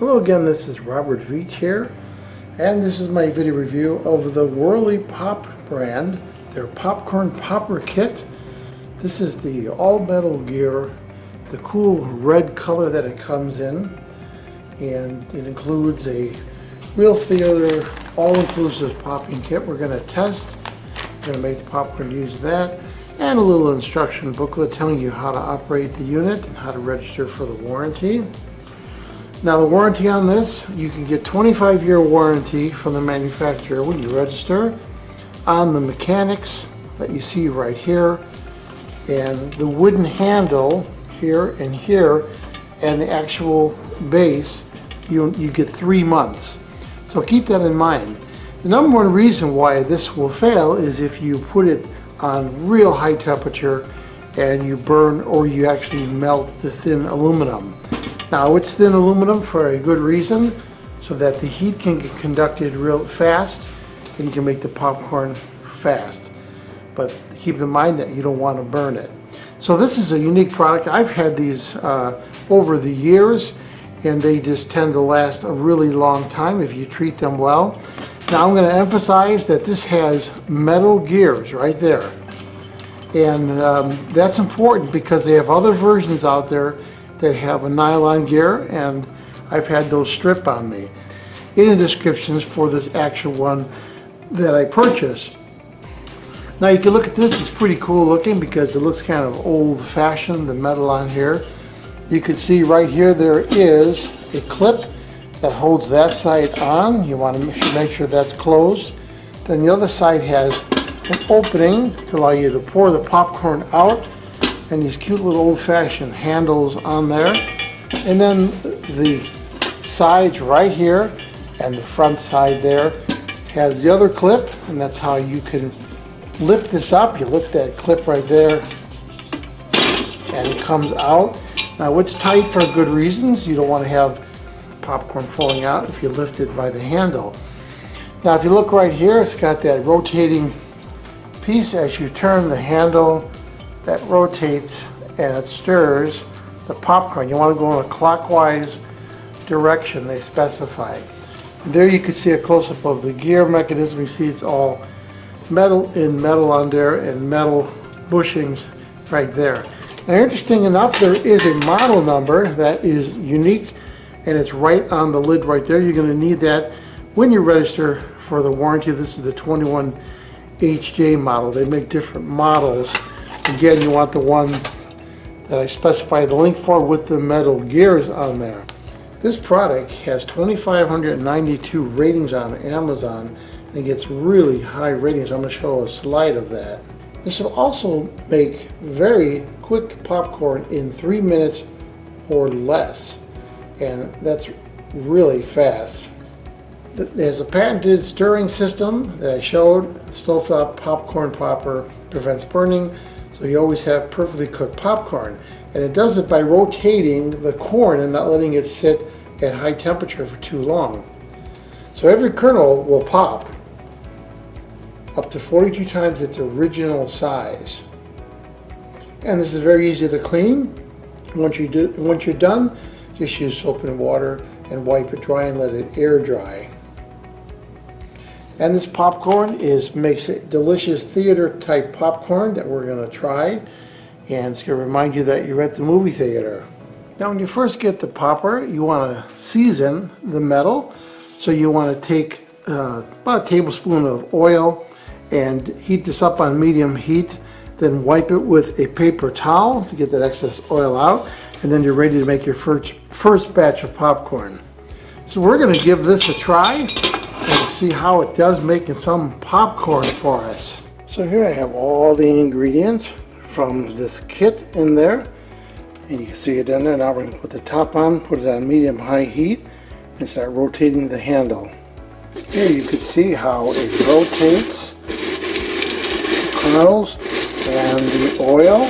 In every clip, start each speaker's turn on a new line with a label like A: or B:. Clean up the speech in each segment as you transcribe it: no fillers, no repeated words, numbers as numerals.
A: Hello again, this is Robert Veach here, and this is my video review of the Whirley-Pop brand, their popcorn popper kit. This is the all-metal gear, the cool red color that it comes in, and it includes a real theater, all-inclusive popping kit. We're going to test, we're going to make the popcorn use that, and a little instruction booklet telling you how to operate the unit and how to register for the warranty. Now the warranty on this, you can get 25-year warranty from the manufacturer when you register on the mechanics that you see right here, and the wooden handle here and here, and the actual base, you get 3 months. So keep that in mind. The number one reason why this will fail is if you put it on real high temperature and you burn or you actually melt the thin aluminum. Now it's thin aluminum for a good reason, so that the heat can get conducted real fast and you can make the popcorn fast. But keep in mind that you don't want to burn it. So this is a unique product. I've had these over the years, and they just tend to last a really long time if you treat them well. Now I'm going to emphasize that this has metal gears right there. And that's important because they have other versions out there that have a nylon gear, and I've had those strip on me. In the descriptions for this actual one that I purchased. Now you can look at this, it's pretty cool looking because it looks kind of old-fashioned, the metal on here. You can see right here there is a clip that holds that side on. You want to make sure that's closed. Then the other side has an opening to allow you to pour the popcorn out, and these cute little old-fashioned handles on there. And then the sides right here and the front side there has the other clip, and that's how you can lift this up. You lift that clip right there and it comes out. Now it's tight for good reasons. You don't want to have popcorn falling out if you lift it by the handle. Now if you look right here, it's got that rotating piece. As you turn the handle, that rotates and it stirs the popcorn. You want to go in a clockwise direction they specify. And there you can see a close-up of the gear mechanism. You see it's all metal in metal on there and metal bushings right there. Now interesting enough, there is a model number that is unique, and it's right on the lid right there. You're going to need that when you register for the warranty. This is the 21HJ model. They make different models. Again, you want the one that I specified the link for with the metal gears on there. This product has 2,592 ratings on Amazon and gets really high ratings. I'm going to show a slide of that. This will also make very quick popcorn in 3 minutes or less, and that's really fast. There's a patented stirring system that I showed. Stovetop popcorn popper prevents burning, so you always have perfectly cooked popcorn. And it does it by rotating the corn and not letting it sit at high temperature for too long. So every kernel will pop up to 42 times its original size. And this is very easy to clean. Once you're done, just use soap and water and wipe it dry and let it air dry. And this popcorn makes it delicious theater type popcorn that we're going to try, and it's going to remind you that you're at the movie theater. Now when you first get the popper, you want to season the metal. So you want to take about a tablespoon of oil and heat this up on medium heat, then wipe it with a paper towel to get that excess oil out, and then you're ready to make your first batch of popcorn. So we're going to give this a try and see how it does making some popcorn for us. So here I have all the ingredients from this kit in there, and you can see it in there. Now we're going to put the top on, put it on medium-high heat, and start rotating the handle. Here you can see how it rotates the kernels and the oil.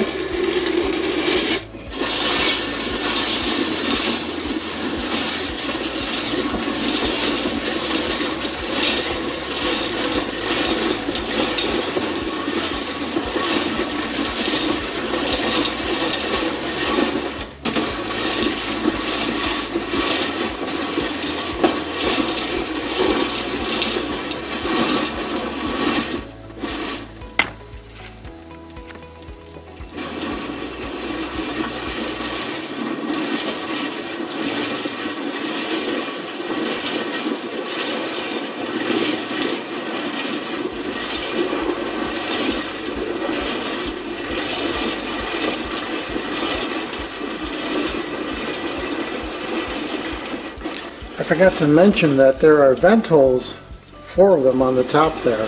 A: forgot to mention that there are vent holes, 4 of them on the top there.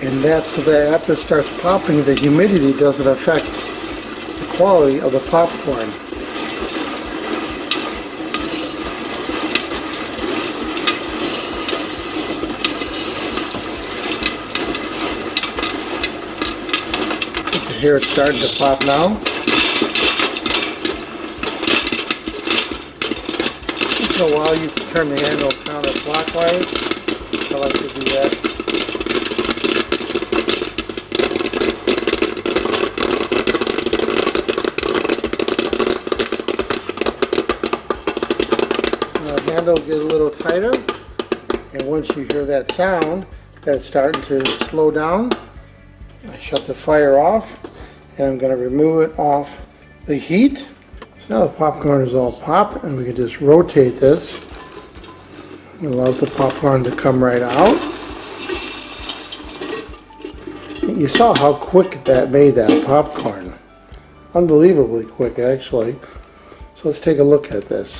A: And that's so that after it starts popping, the humidity doesn't affect the quality of the popcorn. Here it's starting to pop now. Once in a while you can turn the handle counterclockwise. I like to do that. The handle will get a little tighter, and once you hear that sound that it's starting to slow down, I shut the fire off, and I'm going to remove it off the heat. So now the popcorn is all popped, and we can just rotate this. It allows the popcorn to come right out. You saw how quick that made that popcorn. Unbelievably quick, actually. So let's take a look at this.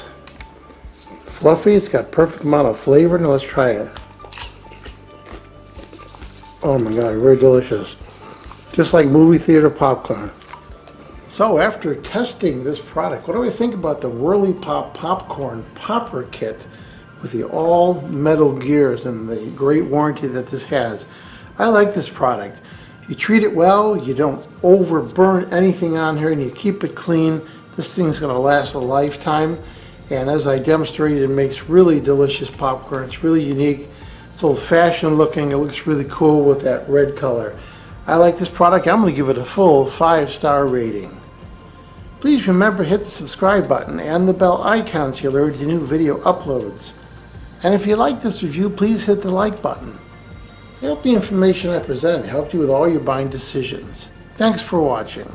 A: Fluffy, it's got perfect amount of flavor. Now let's try it. Oh my God, very delicious. Just like movie theater popcorn. So after testing this product, what do I think about the Whirley-Pop popcorn popper kit with the all metal gears and the great warranty that this has? I like this product. You treat it well, you don't overburn anything on here, and you keep it clean. This thing's going to last a lifetime. And as I demonstrated, it makes really delicious popcorn. It's really unique. It's old-fashioned looking. It looks really cool with that red color. I like this product. I'm going to give it a full 5-star rating. Please remember to hit the subscribe button and the bell icon so you'll alert to new video uploads. And if you like this review, please hit the like button. I hope the information I presented helped you with all your buying decisions. Thanks for watching.